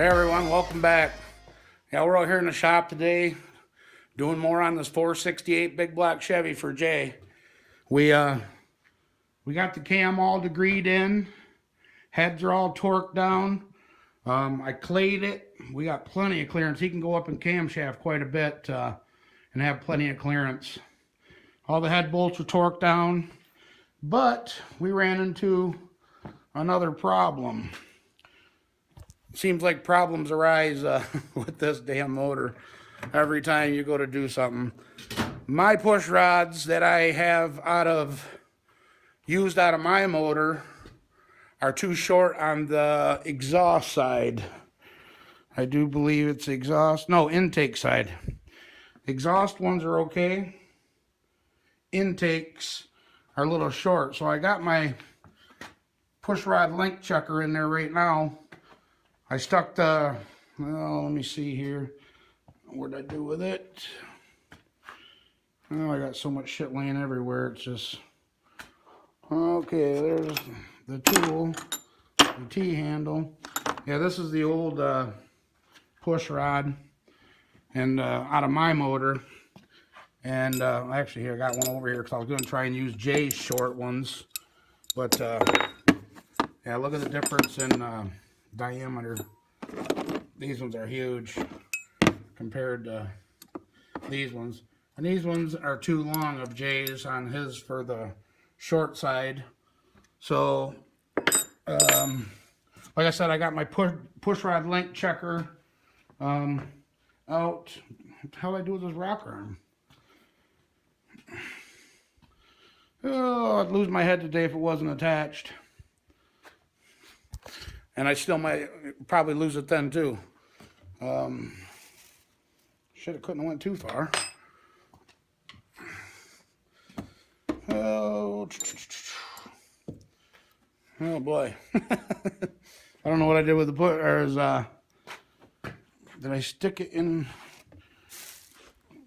Hey everyone, welcome back. Yeah, we're out here in the shop today doing more on this 468 big black Chevy for Jay. We got the cam all degreed in, heads are all torqued down. I clayed it. We got plenty of clearance. He can go up in camshaft quite a bit and have plenty of clearance. All the head bolts are torqued down, but we ran into another problem. Seems like problems arise with this damn motor every time you go to do something. My push rods that I have used out of my motor are too short on the exhaust side. I do believe it's intake side. Exhaust ones are okay. Intakes are a little short. So I got my push rod length checker in there right now. I stuck the, well, let me see here. What'd I do with it? Oh, I got so much shit laying everywhere. It's just, okay, there's the tool, the T-handle. Yeah, this is the old push rod and out of my motor. And actually here, I got one over here because I was going to try and use Jay's short ones. But yeah, look at the difference in diameter. These ones are huge compared to these ones. And these ones are too long of Jay's on his for the short side. So, like I said, I got my push rod length checker out. How do I do with this rocker arm? Oh, I'd lose my head today if it wasn't attached. And I still might probably lose it then too. Couldn't have went too far. Oh boy. I don't know what I did with the did I stick it in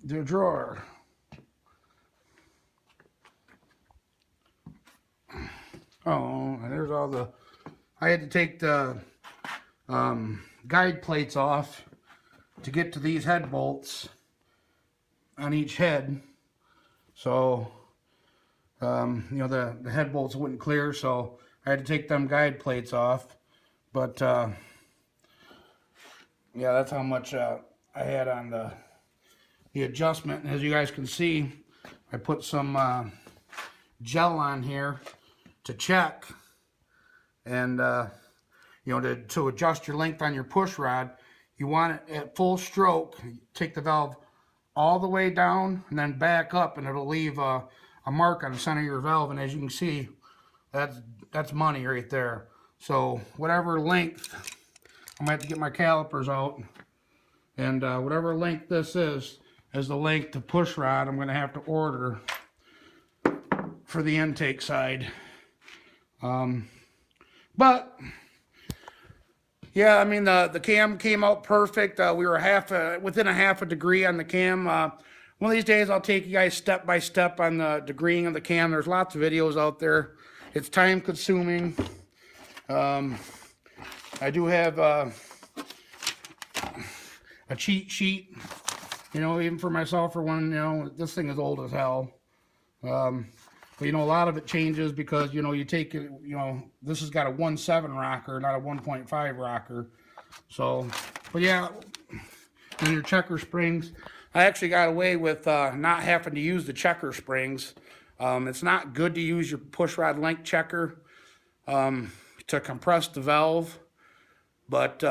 the drawer? Oh, and there's all the, I had to take the guide plates off to get to these head bolts on each head. So, you know, the head bolts wouldn't clear, so I had to take them guide plates off. But, yeah, that's how much I had on the adjustment. And as you guys can see, I put some gel on here to check. And, you know, to adjust your length on your push rod, you want it at full stroke. Take the valve all the way down and then back up, and it'll leave a mark on the center of your valve. And as you can see, that's money right there. So whatever length, I'm gonna have to get my calipers out, and whatever length this is the length of push rod I'm gonna have to order for the intake side. But yeah, I mean, the cam came out perfect. We were within a half a degree on the cam. One of these days I'll take you guys step by step on the degreeing of the cam. There's lots of videos out there. It's time consuming. I do have a cheat sheet, you know, even for myself, for one, you know, this thing is old as hell. But, you know, a lot of it changes because, you know, you take it, you know, this has got a 1.7 rocker, not a 1.5 rocker. So, but yeah, and your checker springs. I actually got away with not having to use the checker springs. It's not good to use your push rod length checker to compress the valve, but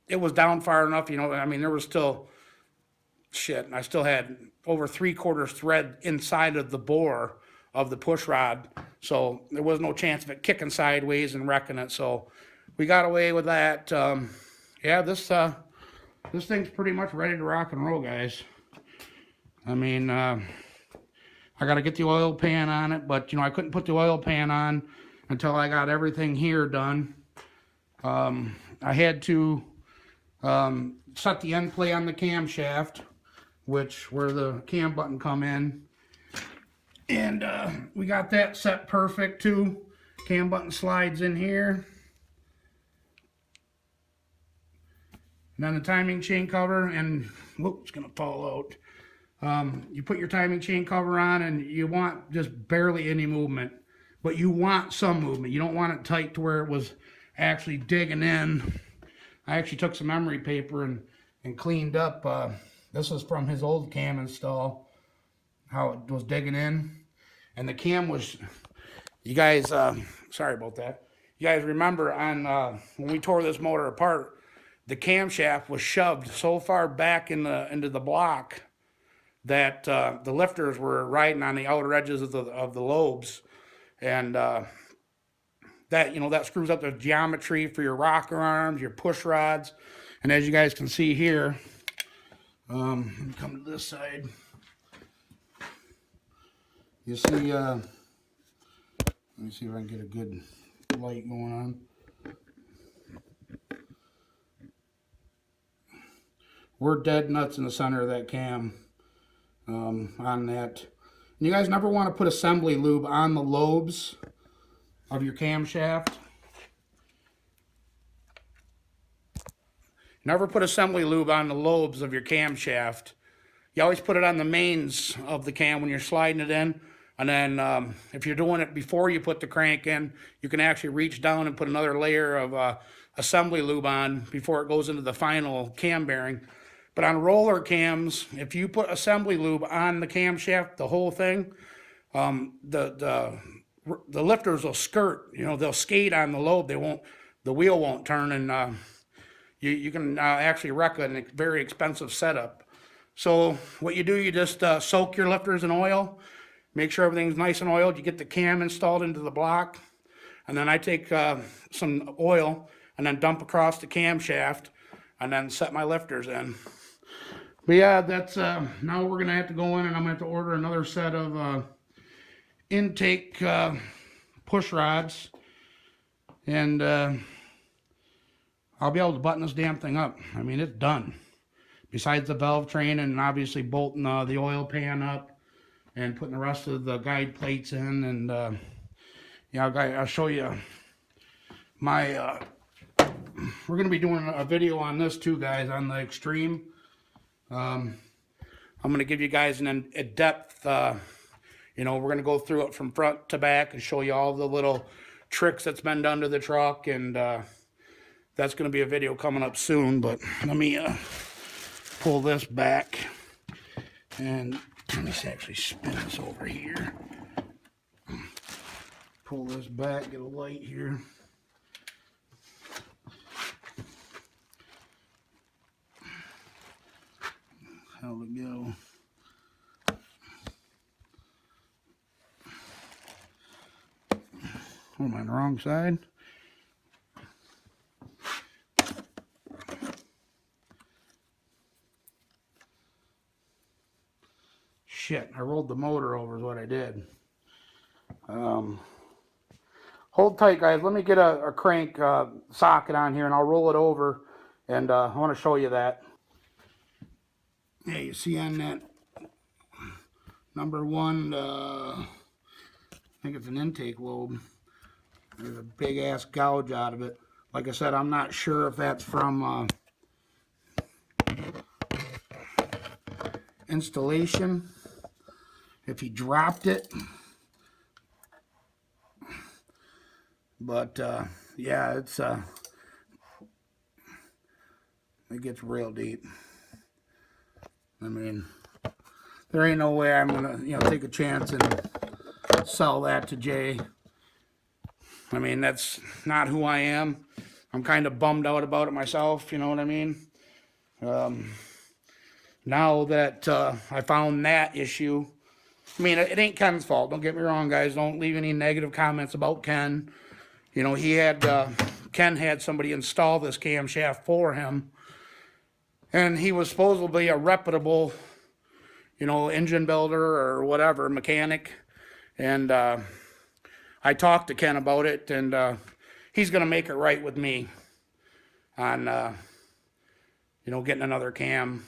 it was down far enough, you know, I mean, there was still shit, and I still had over 3/4 thread inside of the bore of the push rod, so there was no chance of it kicking sideways and wrecking it. So we got away with that. Yeah, this thing's pretty much ready to rock and roll, guys. I mean, I got to get the oil pan on it, but you know, I couldn't put the oil pan on until I got everything here done. I had to set the end play on the camshaft, where the cam button come in. And we got that set perfect too. Cam button slides in here. And then the timing chain cover, and whoop, it's gonna fall out. You put your timing chain cover on, and you want just barely any movement, but you want some movement. You don't want it tight to where it was actually digging in. I actually took some emery paper and cleaned up. This is from his old cam install, how it was digging in. And the cam was, you guys, sorry about that. You guys remember on when we tore this motor apart, the camshaft was shoved so far back into the block that the lifters were riding on the outer edges of the lobes, and that screws up the geometry for your rocker arms, your push rods, and as you guys can see here, let me come to this side. You see, let me see if I can get a good light going on. We're dead nuts in the center of that cam on that. And you guys never want to put assembly lube on the lobes of your camshaft. Never put assembly lube on the lobes of your camshaft. You always put it on the mains of the cam when you're sliding it in. And then if you're doing it before you put the crank in, you can actually reach down and put another layer of assembly lube on before it goes into the final cam bearing. But on roller cams, if you put assembly lube on the camshaft, the whole thing, the lifters will skirt. They'll skate on the lobe. The wheel won't turn, and you can actually wreck a very expensive setup. So what you do, you just soak your lifters in oil. Make sure everything's nice and oiled. You get the cam installed into the block, and then I take some oil and then dump across the camshaft, and then set my lifters in. But yeah, that's now we're gonna have to go in, and I'm gonna have to order another set of intake push rods, and I'll be able to button this damn thing up. I mean, it's done. Besides the valve train and obviously bolting the oil pan up and putting the rest of the guide plates in, and yeah, I'll show you my. We're gonna be doing a video on this too, guys, on the Extreme. I'm going to give you guys a depth, we're going to go through it from front to back and show you all the little tricks that's been done to the truck, and that's going to be a video coming up soon. But let me pull this back, and let me actually spin this over here. Pull this back, get a light here. How to go. Oh, am I on the wrong side? Shit, I rolled the motor over is what I did. Hold tight, guys. Let me get a crank socket on here, and I'll roll it over, and I want to show you that. Yeah, you see on that number one, I think it's an intake lobe. There's a big ass gouge out of it. Like I said, I'm not sure if that's from installation, if he dropped it. But yeah, it gets real deep. I mean, there ain't no way I'm gonna, take a chance and sell that to Jay. I mean, that's not who I am. I'm kind of bummed out about it myself, you know what I mean? Now that I found that issue, I mean, it ain't Ken's fault. Don't get me wrong, guys. Don't leave any negative comments about Ken. Ken had somebody install this camshaft for him. And he was supposedly a reputable, engine builder or whatever, mechanic. And I talked to Ken about it, and he's going to make it right with me on, getting another cam.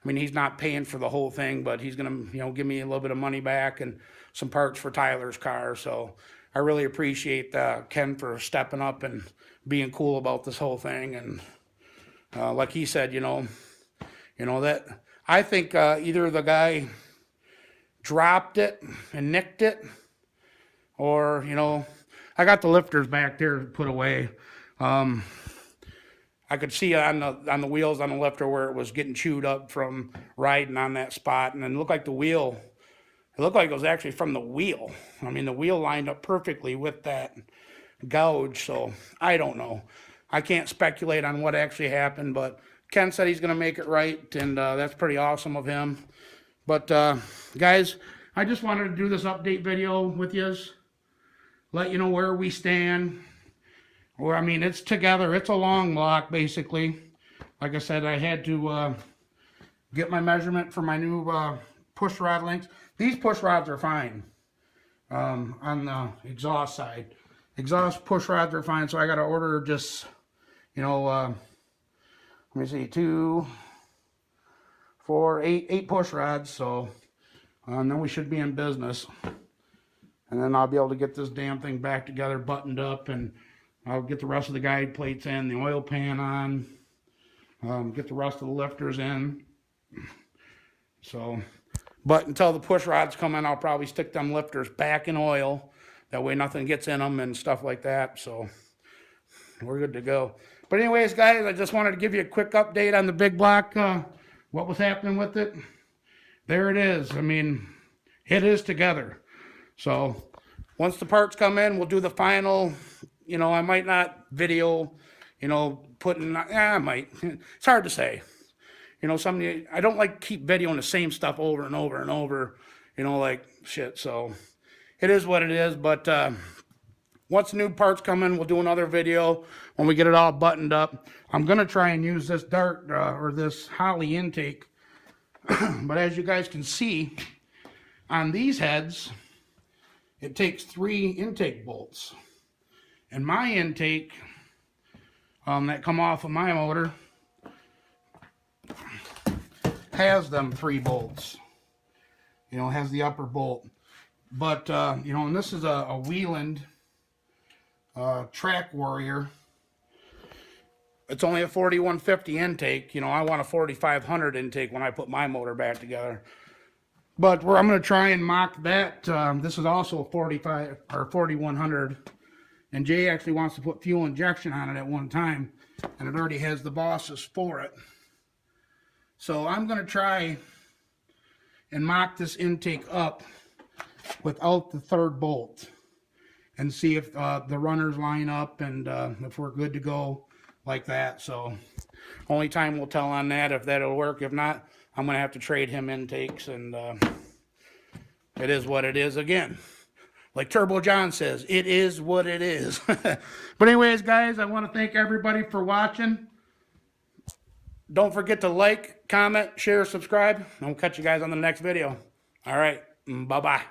I mean, he's not paying for the whole thing, but he's going to, give me a little bit of money back and some parts for Tyler's car. So I really appreciate Ken for stepping up and being cool about this whole thing. And like he said, that I think either the guy dropped it and nicked it, or I got the lifters back there put away. I could see on the wheels on the lifter where it was getting chewed up from riding on that spot, and it looked like the wheel. It looked like it was actually from the wheel. I mean, the wheel lined up perfectly with that gouge. So I don't know. I can't speculate on what actually happened, but Ken said he's going to make it right, and that's pretty awesome of him. But guys, I just wanted to do this update video with you, let you know where we stand. Or I mean, it's together. It's a long block, basically. Like I said, I had to get my measurement for my new push rod links. These push rods are fine on the exhaust side. Exhaust push rods are fine, so I got to order just, let me see, 2, 4, 8 push rods. So then we should be in business. And then I'll be able to get this damn thing back together, buttoned up, and I'll get the rest of the guide plates in, the oil pan on, get the rest of the lifters in. So, but until the push rods come in, I'll probably stick them lifters back in oil. That way nothing gets in them and stuff like that. So we're good to go. But anyways, guys, I just wanted to give you a quick update on the big block, what was happening with it. There it is. I mean, it is together. So once the parts come in, we'll do the final. I might not video, I might. It's hard to say. I don't like keep videoing the same stuff over and over and over, like shit. So it is what it is. But once the new parts come in, we'll do another video when we get it all buttoned up. I'm going to try and use this Dart or this Holley intake. But as you guys can see, on these heads, it takes 3 intake bolts. And my intake that come off of my motor has them 3 bolts. Has the upper bolt. But, and this is a Wieland Track Warrior. It's only a 4150 intake. I want a 4500 intake when I put my motor back together. But I'm going to try and mock that. This is also a 45 or 4100. And Jay actually wants to put fuel injection on it at one time. And it already has the bosses for it. So I'm going to try and mock this intake up without the 3rd bolt. And see if the runners line up and if we're good to go like that. So only time will tell on that if that'll work. If not, I'm going to have to trade him intakes. And it is what it is again. Like Turbo John says, it is what it is. But anyways, guys, I want to thank everybody for watching. Don't forget to like, comment, share, subscribe. And we'll catch you guys on the next video. All right. Bye-bye.